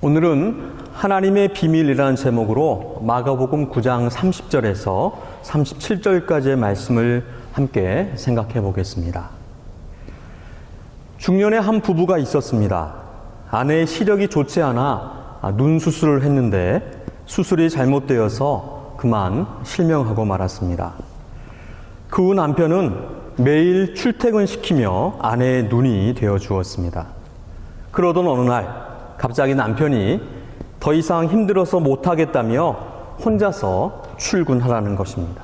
오늘은 하나님의 비밀이라는 제목으로 마가복음 9장 30절에서 37절까지의 말씀을 함께 생각해 보겠습니다. 중년에 한 부부가 있었습니다. 아내의 시력이 좋지 않아 눈 수술을 했는데 수술이 잘못되어서 그만 실명하고 말았습니다. 그 후 남편은 매일 출퇴근시키며 아내의 눈이 되어 주었습니다. 그러던 어느 날 갑자기 남편이 더 이상 힘들어서 못하겠다며 혼자서 출근하라는 것입니다.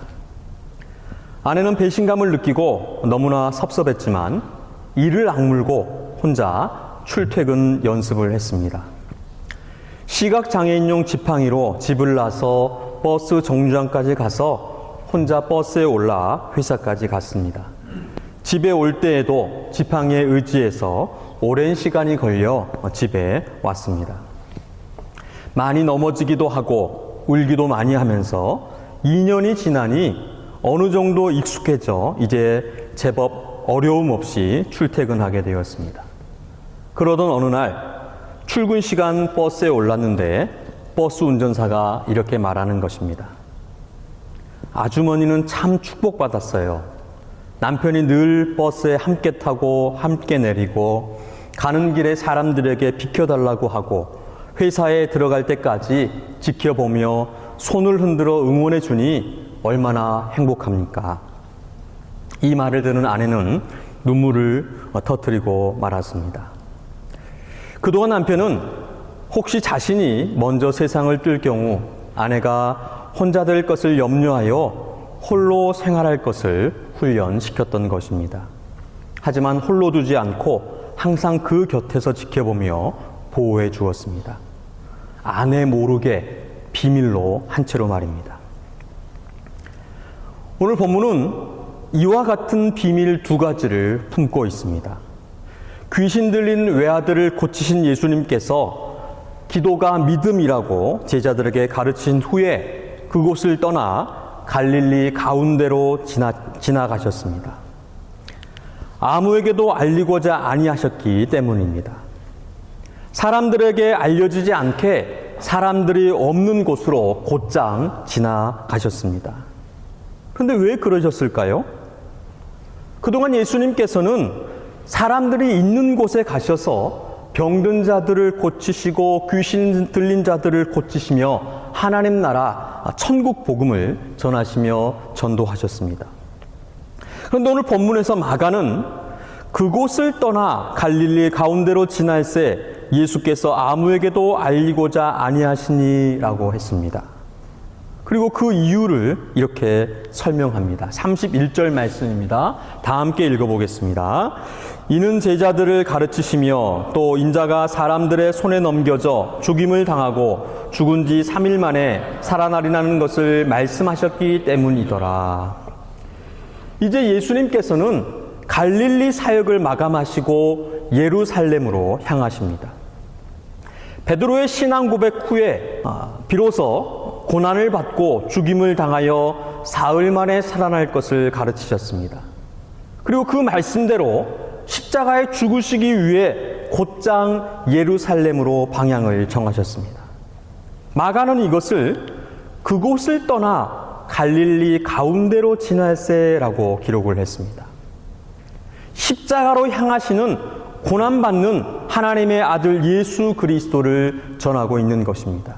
아내는 배신감을 느끼고 너무나 섭섭했지만 이를 악물고 혼자 출퇴근 연습을 했습니다. 시각장애인용 지팡이로 집을 나서 버스 정류장까지 가서 혼자 버스에 올라 회사까지 갔습니다. 집에 올 때에도 지팡이에 의지해서 오랜 시간이 걸려 집에 왔습니다. 많이 넘어지기도 하고 울기도 많이 하면서 2년이 지나니 어느 정도 익숙해져 이제 제법 어려움 없이 출퇴근하게 되었습니다. 그러던 어느 날 출근 시간 버스에 올랐는데 버스 운전사가 이렇게 말하는 것입니다. 아주머니는 참 축복받았어요. 남편이 늘 버스에 함께 타고 함께 내리고 가는 길에 사람들에게 비켜달라고 하고 회사에 들어갈 때까지 지켜보며 손을 흔들어 응원해 주니 얼마나 행복합니까? 이 말을 들은 아내는 눈물을 터뜨리고 말았습니다. 그동안 남편은 혹시 자신이 먼저 세상을 뜰 경우 아내가 혼자 될 것을 염려하여 홀로 생활할 것을 훈련시켰던 것입니다. 하지만 홀로 두지 않고 항상 그 곁에서 지켜보며 보호해 주었습니다. 아내 모르게 비밀로 한 채로 말입니다. 오늘 본문은 이와 같은 비밀 두 가지를 품고 있습니다. 귀신 들린 외아들을 고치신 예수님께서 기도가 믿음이라고 제자들에게 가르친 후에 그곳을 떠나 갈릴리 가운데로 지나가셨습니다. 아무에게도 알리고자 아니하셨기 때문입니다. 사람들에게 알려지지 않게 사람들이 없는 곳으로 곧장 지나가셨습니다. 그런데 왜 그러셨을까요? 그동안 예수님께서는 사람들이 있는 곳에 가셔서 병든 자들을 고치시고 귀신 들린 자들을 고치시며 하나님 나라 천국 복음을 전하시며 전도하셨습니다. 그런데 오늘 본문에서 마가는 그곳을 떠나 갈릴리 가운데로 지날새 예수께서 아무에게도 알리고자 아니하시니라고 했습니다. 그리고 그 이유를 이렇게 설명합니다. 31절 말씀입니다. 다 함께 읽어보겠습니다. 이는 제자들을 가르치시며 또 인자가 사람들의 손에 넘겨져 죽임을 당하고 죽은 지 3일 만에 살아나리라는 것을 말씀하셨기 때문이더라. 이제 예수님께서는 갈릴리 사역을 마감하시고 예루살렘으로 향하십니다. 베드로의 신앙 고백 후에 비로소 고난을 받고 죽임을 당하여 사흘 만에 살아날 것을 가르치셨습니다. 그리고 그 말씀대로 십자가에 죽으시기 위해 곧장 예루살렘으로 방향을 정하셨습니다. 마가는 이것을 그곳을 떠나 갈릴리 가운데로 지날새라고 기록을 했습니다. 십자가로 향하시는 고난받는 하나님의 아들 예수 그리스도를 전하고 있는 것입니다.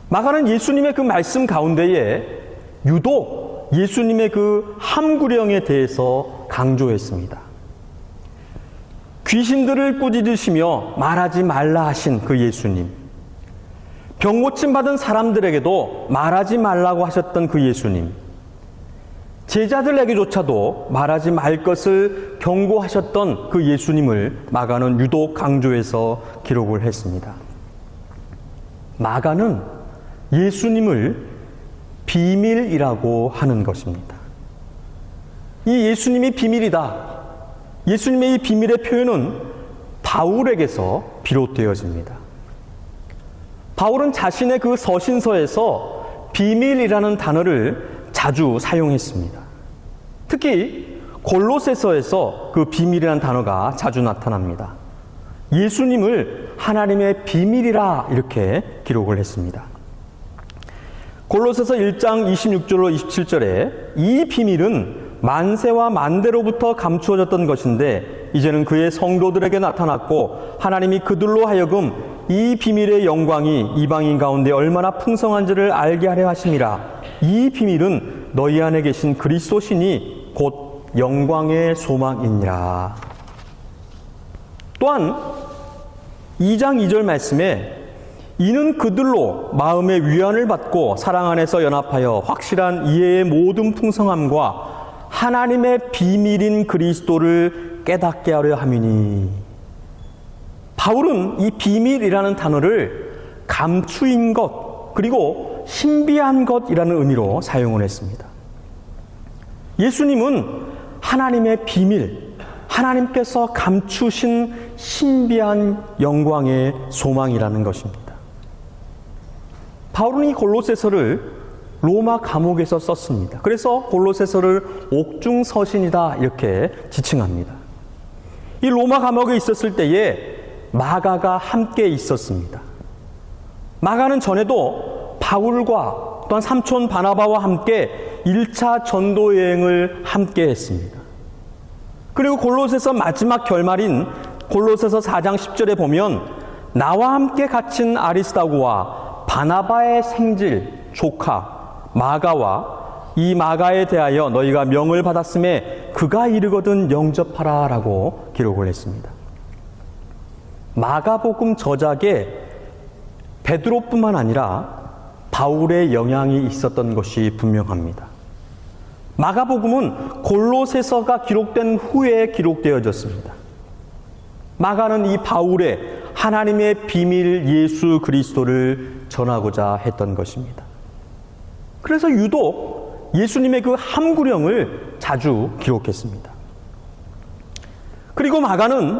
마가는 예수님의 그 말씀 가운데에 유독 예수님의 그 함구령에 대해서 강조했습니다. 귀신들을 꾸짖으시며 말하지 말라 하신 그 예수님, 병 고침 받은 사람들에게도 말하지 말라고 하셨던 그 예수님, 제자들에게조차도 말하지 말 것을 경고하셨던 그 예수님을 마가는 유독 강조해서 기록을 했습니다. 마가는 예수님을 비밀이라고 하는 것입니다. 이 예수님이 비밀이다. 예수님의 이 비밀의 표현은 바울에게서 비롯되어집니다. 바울은 자신의 그 서신서에서 비밀이라는 단어를 자주 사용했습니다. 특히 골로새서에서 그 비밀이라는 단어가 자주 나타납니다. 예수님을 하나님의 비밀이라 이렇게 기록을 했습니다. 골로새서 1장 26절로 27절에 이 비밀은 만세와 만대로부터 감추어졌던 것인데 이제는 그의 성도들에게 나타났고 하나님이 그들로 하여금 이 비밀의 영광이 이방인 가운데 얼마나 풍성한지를 알게 하려 하심이라. 이 비밀은 너희 안에 계신 그리스도시니 곧 영광의 소망이니라. 또한 2장 2절 말씀에 이는 그들로 마음의 위안을 받고 사랑 안에서 연합하여 확실한 이해의 모든 풍성함과 하나님의 비밀인 그리스도를 깨닫게 하려 함이니. 바울은 이 비밀이라는 단어를 감추인 것 그리고 신비한 것이라는 의미로 사용을 했습니다. 예수님은 하나님의 비밀, 하나님께서 감추신 신비한 영광의 소망이라는 것입니다. 바울은 이 골로새서를 로마 감옥에서 썼습니다. 그래서 골로새서를 옥중서신이다 이렇게 지칭합니다. 이 로마 감옥에 있었을 때에 마가가 함께 있었습니다. 마가는 전에도 바울과 또한 삼촌 바나바와 함께 1차 전도 여행을 함께 했습니다. 그리고 골로새서 마지막 결말인 골로새서 4장 10절에 보면 나와 함께 갇힌 아리스다고와 바나바의 생질 조카 마가와 이 마가에 대하여 너희가 명을 받았음에 그가 이르거든 영접하라 라고 기록을 했습니다. 마가복음 저작에 베드로뿐만 아니라 바울의 영향이 있었던 것이 분명합니다. 마가복음은 골로새서가 기록된 후에 기록되어졌습니다. 마가는 이 바울의 하나님의 비밀 예수 그리스도를 전하고자 했던 것입니다. 그래서 유독 예수님의 그 함구령을 자주 기록했습니다. 그리고 마가는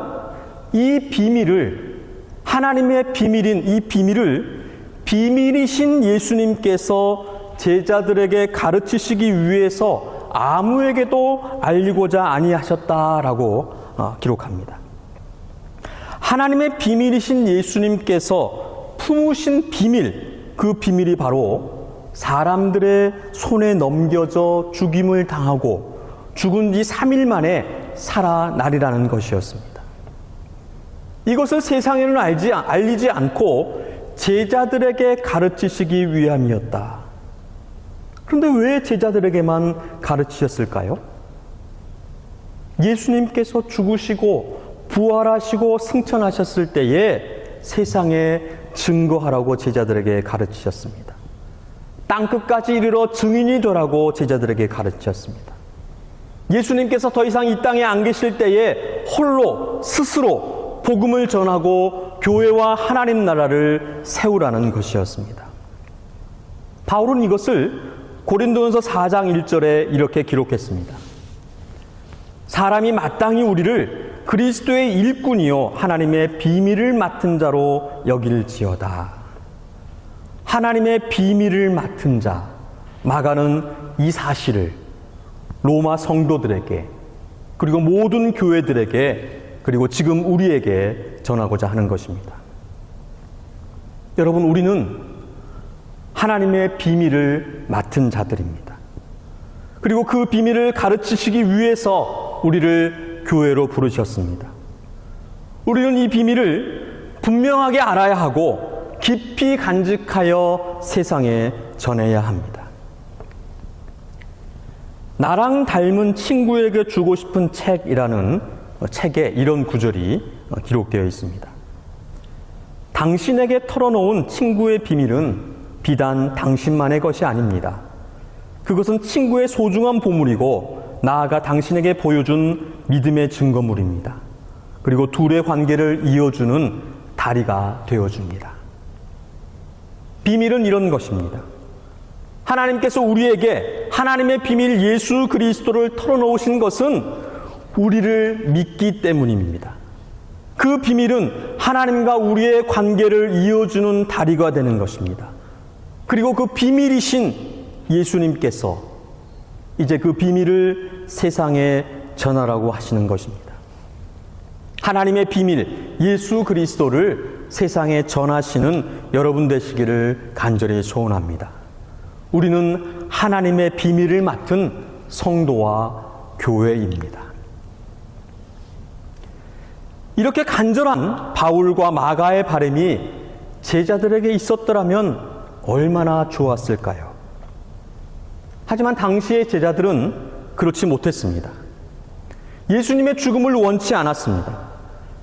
이 비밀을, 하나님의 비밀인 이 비밀을 비밀이신 예수님께서 제자들에게 가르치시기 위해서 아무에게도 알리고자 아니하셨다라고 기록합니다. 하나님의 비밀이신 예수님께서 품으신 비밀, 그 비밀이 바로 사람들의 손에 넘겨져 죽임을 당하고 죽은 지 3일 만에 살아나리라는 것이었습니다. 이것을 세상에는 알리지 않고 제자들에게 가르치시기 위함이었다. 그런데 왜 제자들에게만 가르치셨을까요? 예수님께서 죽으시고 부활하시고 승천하셨을 때에 세상에 증거하라고 제자들에게 가르치셨습니다. 땅끝까지 이르러 증인이 되라고 제자들에게 가르치셨습니다. 예수님께서 더 이상 이 땅에 안 계실 때에 홀로 스스로 복음을 전하고 교회와 하나님 나라를 세우라는 것이었습니다. 바울은 이것을 고린도전서 4장 1절에 이렇게 기록했습니다. 사람이 마땅히 우리를 그리스도의 일꾼이요 하나님의 비밀을 맡은 자로 여길지어다. 하나님의 비밀을 맡은 자, 마가는 이 사실을 로마 성도들에게 그리고 모든 교회들에게 그리고 지금 우리에게 전하고자 하는 것입니다. 여러분, 우리는 하나님의 비밀을 맡은 자들입니다. 그리고 그 비밀을 가르치시기 위해서 우리를 교회로 부르셨습니다. 우리는 이 비밀을 분명하게 알아야 하고 깊이 간직하여 세상에 전해야 합니다. 나랑 닮은 친구에게 주고 싶은 책이라는 책에 이런 구절이 기록되어 있습니다. 당신에게 털어놓은 친구의 비밀은 비단 당신만의 것이 아닙니다. 그것은 친구의 소중한 보물이고 나아가 당신에게 보여준 믿음의 증거물입니다. 그리고 둘의 관계를 이어주는 다리가 되어줍니다. 비밀은 이런 것입니다. 하나님께서 우리에게 하나님의 비밀 예수 그리스도를 털어놓으신 것은 우리를 믿기 때문입니다. 그 비밀은 하나님과 우리의 관계를 이어주는 다리가 되는 것입니다. 그리고 그 비밀이신 예수님께서 이제 그 비밀을 세상에 전하라고 하시는 것입니다. 하나님의 비밀 예수 그리스도를 세상에 전하시는 여러분 되시기를 간절히 소원합니다. 우리는 하나님의 비밀을 맡은 성도와 교회입니다. 이렇게 간절한 바울과 마가의 바람이 제자들에게 있었더라면 얼마나 좋았을까요? 하지만 당시의 제자들은 그렇지 못했습니다. 예수님의 죽음을 원치 않았습니다.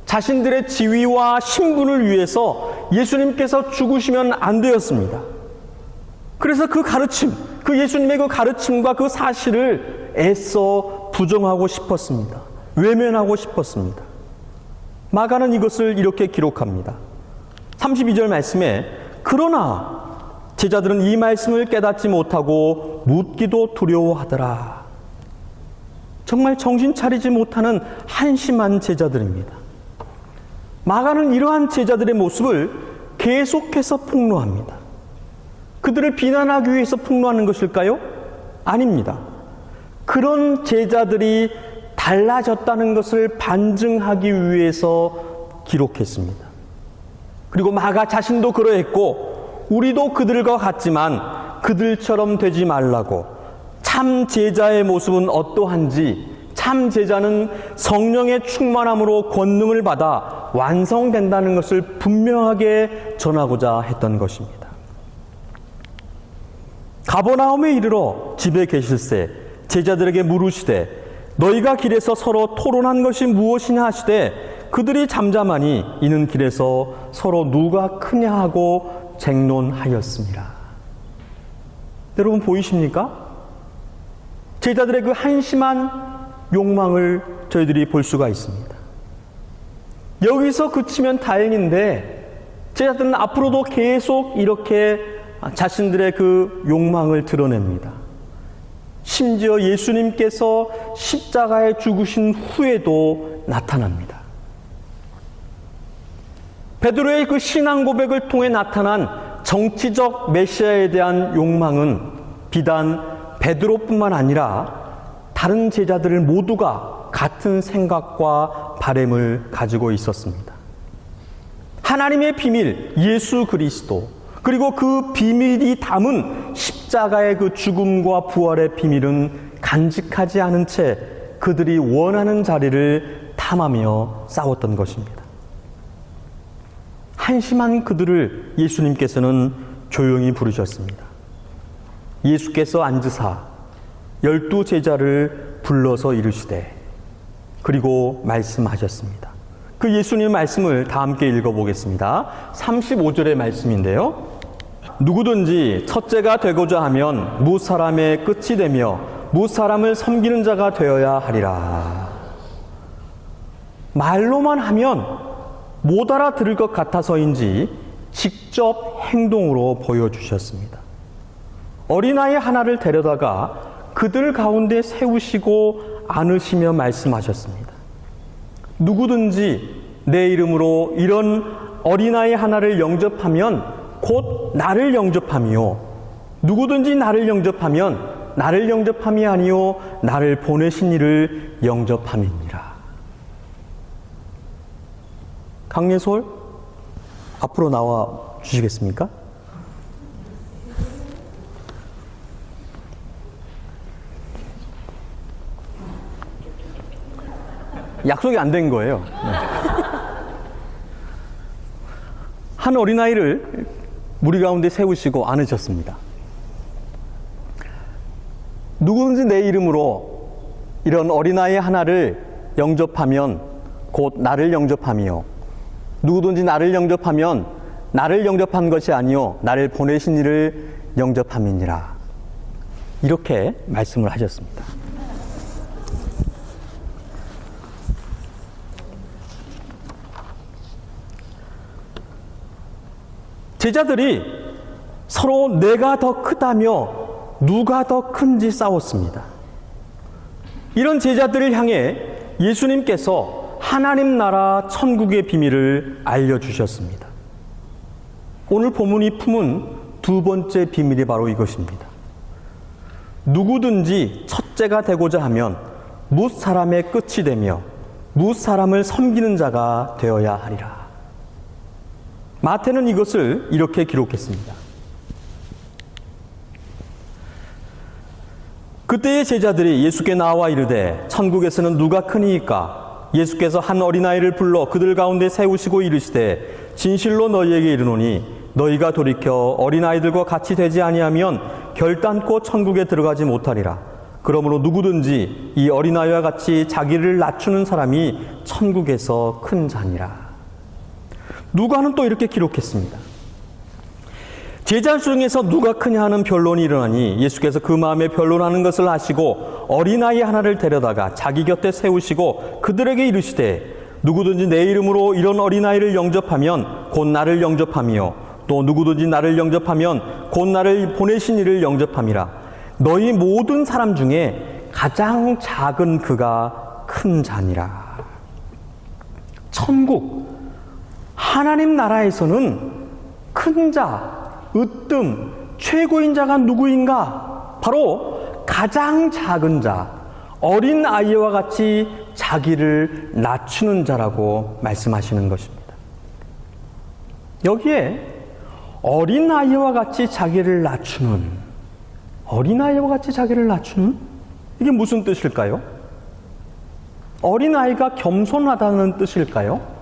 자신들의 지위와 신분을 위해서 예수님께서 죽으시면 안 되었습니다. 그래서 그 가르침, 그 예수님의 그 가르침과 그 사실을 애써 부정하고 싶었습니다. 외면하고 싶었습니다. 마가는 이것을 이렇게 기록합니다. 32절 말씀에 그러나 제자들은 이 말씀을 깨닫지 못하고 묻기도 두려워하더라. 정말 정신 차리지 못하는 한심한 제자들입니다. 마가는 이러한 제자들의 모습을 계속해서 폭로합니다. 그들을 비난하기 위해서 폭로하는 것일까요? 아닙니다. 그런 제자들이 달라졌다는 것을 반증하기 위해서 기록했습니다. 그리고 마가 자신도 그러했고 우리도 그들과 같지만 그들처럼 되지 말라고 참 제자의 모습은 어떠한지 참 제자는 성령의 충만함으로 권능을 받아 완성된다는 것을 분명하게 전하고자 했던 것입니다. 가버나움에 이르러 집에 계실새 제자들에게 물으시되 너희가 길에서 서로 토론한 것이 무엇이냐 하시되 그들이 잠잠하니 이는 길에서 서로 누가 크냐 하고 쟁론하였습니다. 여러분 보이십니까? 제자들의 그 한심한 욕망을 저희들이 볼 수가 있습니다. 여기서 그치면 다행인데 제자들은 앞으로도 계속 이렇게 자신들의 그 욕망을 드러냅니다. 심지어 예수님께서 십자가에 죽으신 후에도 나타납니다. 베드로의 그 신앙 고백을 통해 나타난 정치적 메시아에 대한 욕망은 비단 베드로뿐만 아니라 다른 제자들 모두가 같은 생각과 바램을 가지고 있었습니다. 하나님의 비밀, 예수 그리스도, 그리고 그 비밀이 담은 십자가의 그 죽음과 부활의 비밀은 간직하지 않은 채 그들이 원하는 자리를 탐하며 싸웠던 것입니다. 한심한 그들을 예수님께서는 조용히 부르셨습니다. 예수께서 앉으사 12 제자를 불러서 이르시되 그리고 말씀하셨습니다. 그 예수님의 말씀을 다 함께 읽어보겠습니다. 35절의 말씀인데요. 누구든지 첫째가 되고자 하면 무사람의 끝이 되며 무사람을 섬기는 자가 되어야 하리라. 말로만 하면 못 알아들을 것 같아서인지 직접 행동으로 보여주셨습니다. 어린아이 하나를 데려다가 그들 가운데 세우시고 안으시며 말씀하셨습니다. 누구든지 내 이름으로 이런 어린아이 하나를 영접하면 곧 나를 영접함이요. 누구든지 나를 영접하면 나를 영접함이 아니요 나를 보내신 이를 영접함이니라. 강예솔 앞으로 나와 주시겠습니까? 약속이 안 된 거예요. 한 어린아이를 무리 가운데 세우시고 안으셨습니다. 누구든지 내 이름으로 이런 어린아이 하나를 영접하면 곧 나를 영접함이요. 누구든지 나를 영접하면 나를 영접한 것이 아니요 나를 보내신 이를 영접함이니라. 이렇게 말씀을 하셨습니다. 제자들이 서로 내가 더 크다며 누가 더 큰지 싸웠습니다. 이런 제자들을 향해 예수님께서 하나님 나라 천국의 비밀을 알려주셨습니다. 오늘 본문이 품은 두 번째 비밀이 바로 이것입니다. 누구든지 첫째가 되고자 하면 뭇 사람의 끝이 되며 뭇 사람을 섬기는 자가 되어야 하리라. 마태는 이것을 이렇게 기록했습니다. 그때의 제자들이 예수께 나와 이르되 천국에서는 누가 크니이까? 예수께서 한 어린아이를 불러 그들 가운데 세우시고 이르시되 진실로 너희에게 이르노니 너희가 돌이켜 어린아이들과 같이 되지 아니하면 결단코 천국에 들어가지 못하리라. 그러므로 누구든지 이 어린아이와 같이 자기를 낮추는 사람이 천국에서 큰 자니라. 누가는 또 이렇게 기록했습니다. 제자 중에서 누가 크냐 하는 변론이 일어나니 예수께서 그 마음에 변론하는 것을 아시고 어린아이 하나를 데려다가 자기 곁에 세우시고 그들에게 이르시되 누구든지 내 이름으로 이런 어린아이를 영접하면 곧 나를 영접함이요 또 누구든지 나를 영접하면 곧 나를 보내신 이를 영접함이라. 너희 모든 사람 중에 가장 작은 그가 큰 자니라. 천국 하나님 나라에서는 큰 자, 으뜸, 최고인 자가 누구인가? 바로 가장 작은 자, 어린 아이와 같이 자기를 낮추는 자라고 말씀하시는 것입니다. 여기에 어린 아이와 같이 자기를 낮추는, 어린 아이와 같이 자기를 낮추는? 이게 무슨 뜻일까요? 어린 아이가 겸손하다는 뜻일까요?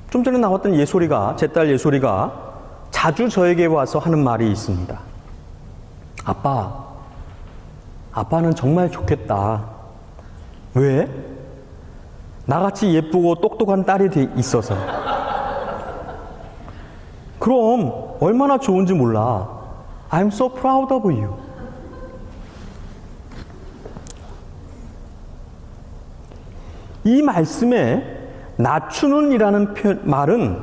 좀 전에 나왔던 예솔이가, 제 딸 예솔이가 자주 저에게 와서 하는 말이 있습니다. 아빠는 정말 좋겠다. 왜? 나같이 예쁘고 똑똑한 딸이 있어서. 그럼 얼마나 좋은지 몰라. I'm so proud of you. 이 말씀에 낮추는 이라는 말은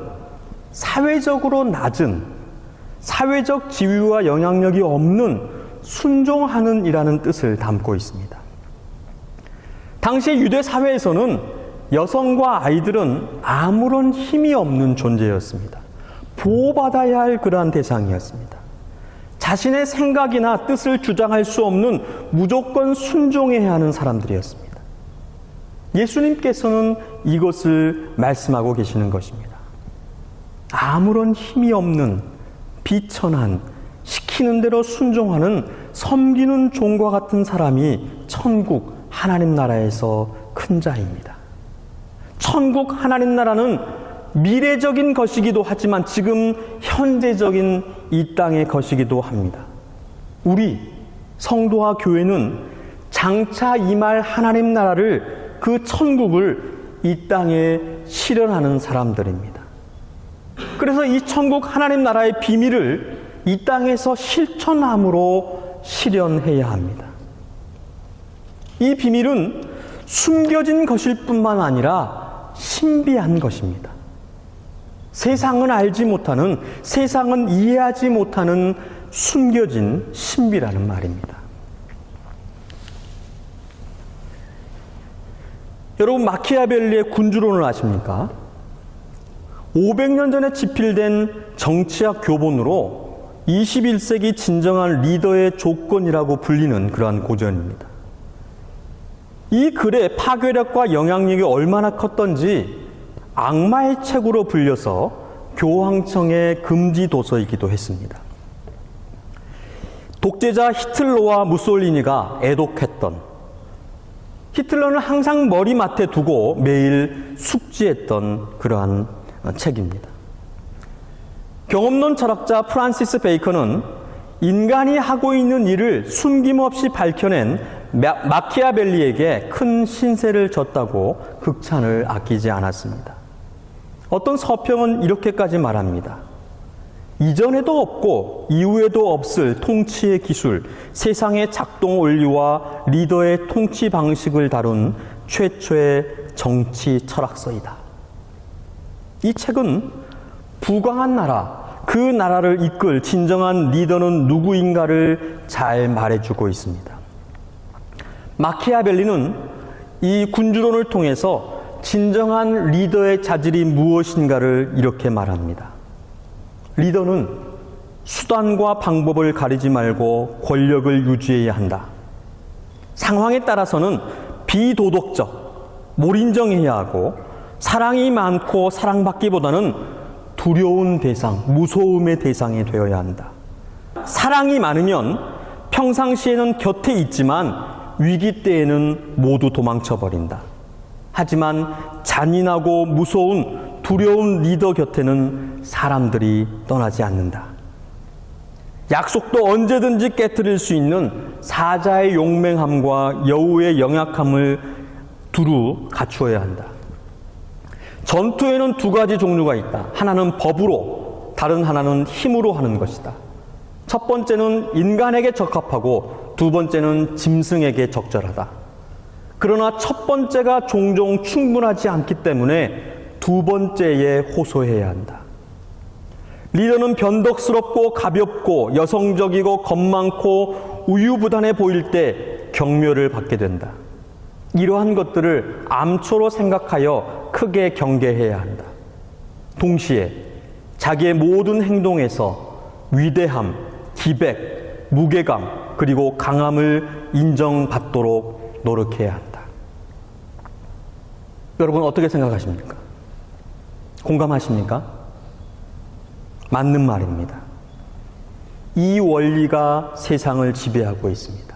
사회적으로 낮은, 사회적 지위와 영향력이 없는 순종하는 이라는 뜻을 담고 있습니다. 당시 유대 사회에서는 여성과 아이들은 아무런 힘이 없는 존재였습니다. 보호받아야 할 그러한 대상이었습니다. 자신의 생각이나 뜻을 주장할 수 없는 무조건 순종해야 하는 사람들이었습니다. 예수님께서는 이것을 말씀하고 계시는 것입니다. 아무런 힘이 없는 비천한, 시키는 대로 순종하는 섬기는 종과 같은 사람이 천국 하나님 나라에서 큰 자입니다. 천국 하나님 나라는 미래적인 것이기도 하지만 지금 현재적인 이 땅의 것이기도 합니다. 우리 성도와 교회는 장차 임할 하나님 나라를, 그 천국을 이 땅에 실현하는 사람들입니다. 그래서 이 천국 하나님 나라의 비밀을 이 땅에서 실천함으로 실현해야 합니다. 이 비밀은 숨겨진 것일 뿐만 아니라 신비한 것입니다. 세상은 알지 못하는, 세상은 이해하지 못하는 숨겨진 신비라는 말입니다. 여러분, 마키아벨리의 군주론을 아십니까? 500년 전에 집필된 정치학 교본으로 21세기 진정한 리더의 조건이라고 불리는 그러한 고전입니다. 이 글의 파괴력과 영향력이 얼마나 컸던지 악마의 책으로 불려서 교황청의 금지 도서이기도 했습니다. 독재자 히틀러와 무솔리니가 애독했던, 히틀러는 항상 머리맡에 두고 매일 숙지했던 그러한 책입니다. 경험론 철학자 프란시스 베이컨은 인간이 하고 있는 일을 숨김없이 밝혀낸 마키아벨리에게 큰 신세를 졌다고 극찬을 아끼지 않았습니다. 어떤 서평은 이렇게까지 말합니다. 이전에도 없고 이후에도 없을 통치의 기술, 세상의 작동 원리와 리더의 통치 방식을 다룬 최초의 정치 철학서이다. 이 책은 부강한 나라, 그 나라를 이끌 진정한 리더는 누구인가를 잘 말해주고 있습니다. 마키아벨리는 이 군주론을 통해서 진정한 리더의 자질이 무엇인가를 이렇게 말합니다. 리더는 수단과 방법을 가리지 말고 권력을 유지해야 한다. 상황에 따라서는 비도덕적, 몰인정해야 하고 사랑이 많고 사랑받기보다는 두려운 대상, 무서움의 대상이 되어야 한다. 사랑이 많으면 평상시에는 곁에 있지만 위기 때에는 모두 도망쳐버린다. 하지만 잔인하고 무서운 두려운 리더 곁에는 사람들이 떠나지 않는다. 약속도 언제든지 깨뜨릴 수 있는 사자의 용맹함과 여우의 영약함을 두루 갖추어야 한다. 전투에는 두 가지 종류가 있다. 하나는 법으로, 다른 하나는 힘으로 하는 것이다. 첫 번째는 인간에게 적합하고 두 번째는 짐승에게 적절하다. 그러나 첫 번째가 종종 충분하지 않기 때문에 두 번째에 호소해야 한다. 리더는 변덕스럽고 가볍고 여성적이고 겁 많고 우유부단해 보일 때 경멸을 받게 된다. 이러한 것들을 암초로 생각하여 크게 경계해야 한다. 동시에 자기의 모든 행동에서 위대함, 기백, 무게감, 그리고 강함을 인정받도록 노력해야 한다. 여러분 어떻게 생각하십니까? 공감하십니까? 맞는 말입니다. 이 원리가 세상을 지배하고 있습니다.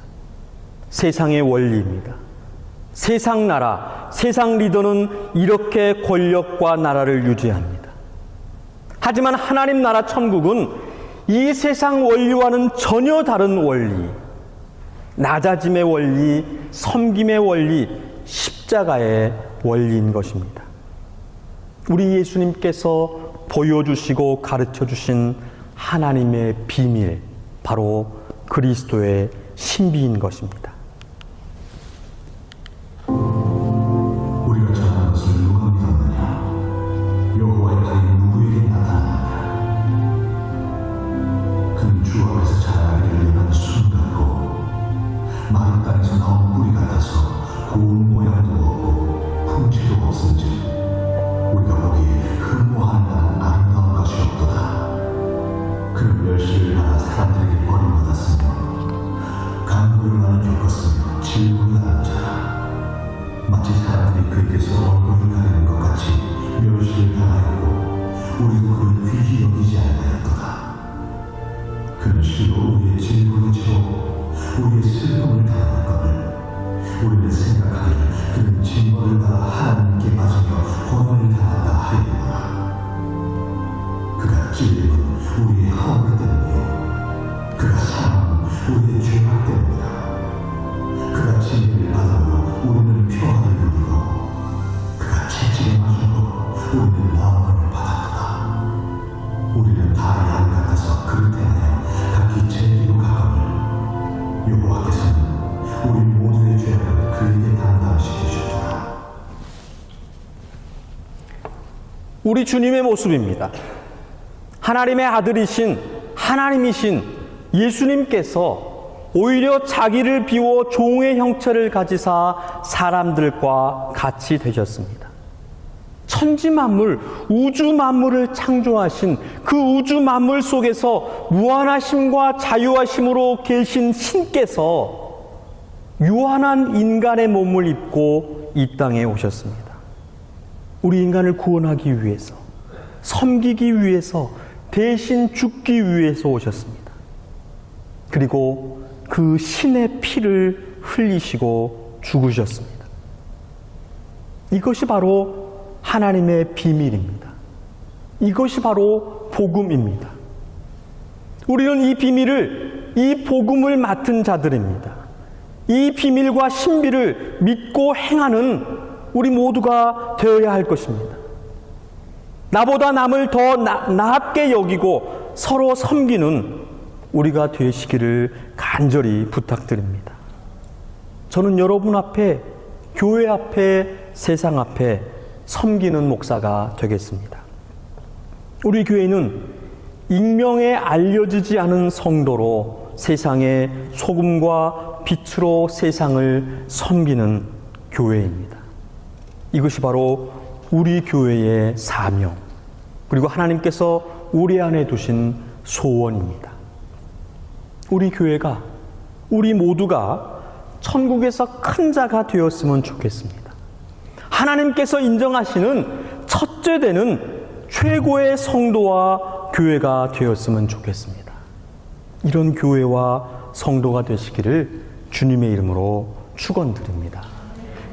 세상의 원리입니다. 세상 나라, 세상 리더는 이렇게 권력과 나라를 유지합니다. 하지만 하나님 나라 천국은 이 세상 원리와는 전혀 다른 원리, 낮아짐의 원리, 섬김의 원리, 십자가의 원리인 것입니다. 우리 예수님께서 보여주시고 가르쳐주신 하나님의 비밀, 바로 그리스도의 신비인 것입니다. 우리가 전한 것을 누가 믿었느냐? 여호와의 칼이 누구에게 나타났느냐? 그는 주 앞에서 자라기를 여는 순간이고 마른 땅에서 나온 뿌리 같아서 고운 모양도 없고 품체도 없은즉 우리가 보기에 흠모할 만한 아름다운 것이 없도다. 그는 멸시를 받아 사람들에게 버림받았으며 강물을 겪었으며 질문을 받은 자라. 마치 사람들이 그에게서 얼굴을 가리는 것 같이 멸시를 당하였고 우리도 그를 귀히 여기지 아니하였도다. 그는 실로 우리의 질문을 채우고 우리의 슬픔을 당하였거늘 우리는 생각하기를 그는 징벌을 받아 하나님께 맞으며 고난을 당한다 하였노라. 그가 찔림은 우리의 허물 때문이요 그가 사망은 우리의 죄악 때문이라. 그가 진리를 받아도 우리는 평안을 누리고 그가 채찍에 맞아도 우리는 나음을 받았도다. 우리는 다 양 같아서 그를 대하여 각기 제기로 가거늘 여호와께서는 우리 모두의 죄를 그에게 담당시키셨도다. 우리 주님의 모습입니다. 하나님의 아들이신 하나님이신 예수님께서 오히려 자기를 비워 종의 형체를 가지사 사람들과 같이 되셨습니다. 천지 만물, 우주 만물을 창조하신 그 우주 만물 속에서 무한하심과 자유하심으로 계신 신께서 유한한 인간의 몸을 입고 이 땅에 오셨습니다. 우리 인간을 구원하기 위해서, 섬기기 위해서, 대신 죽기 위해서 오셨습니다. 그리고 그 신의 피를 흘리시고 죽으셨습니다. 이것이 바로 하나님의 비밀입니다. 이것이 바로 복음입니다. 우리는 이 비밀을, 이 복음을 맡은 자들입니다. 이 비밀과 신비를 믿고 행하는 우리 모두가 되어야 할 것입니다. 나보다 남을 더 나았게 여기고 서로 섬기는 우리가 되시기를 간절히 부탁드립니다. 저는 여러분 앞에, 교회 앞에, 세상 앞에 섬기는 목사가 되겠습니다. 우리 교회는 익명에 알려지지 않은 성도로 세상의 소금과 빛으로 세상을 섬기는 교회입니다. 이것이 바로 우리 교회의 사명, 그리고 하나님께서 우리 안에 두신 소원입니다. 우리 교회가, 우리 모두가 천국에서 큰 자가 되었으면 좋겠습니다. 하나님께서 인정하시는 첫째 되는 최고의 성도와 교회가 되었으면 좋겠습니다. 이런 교회와 성도가 되시기를 주님의 이름으로 축원드립니다.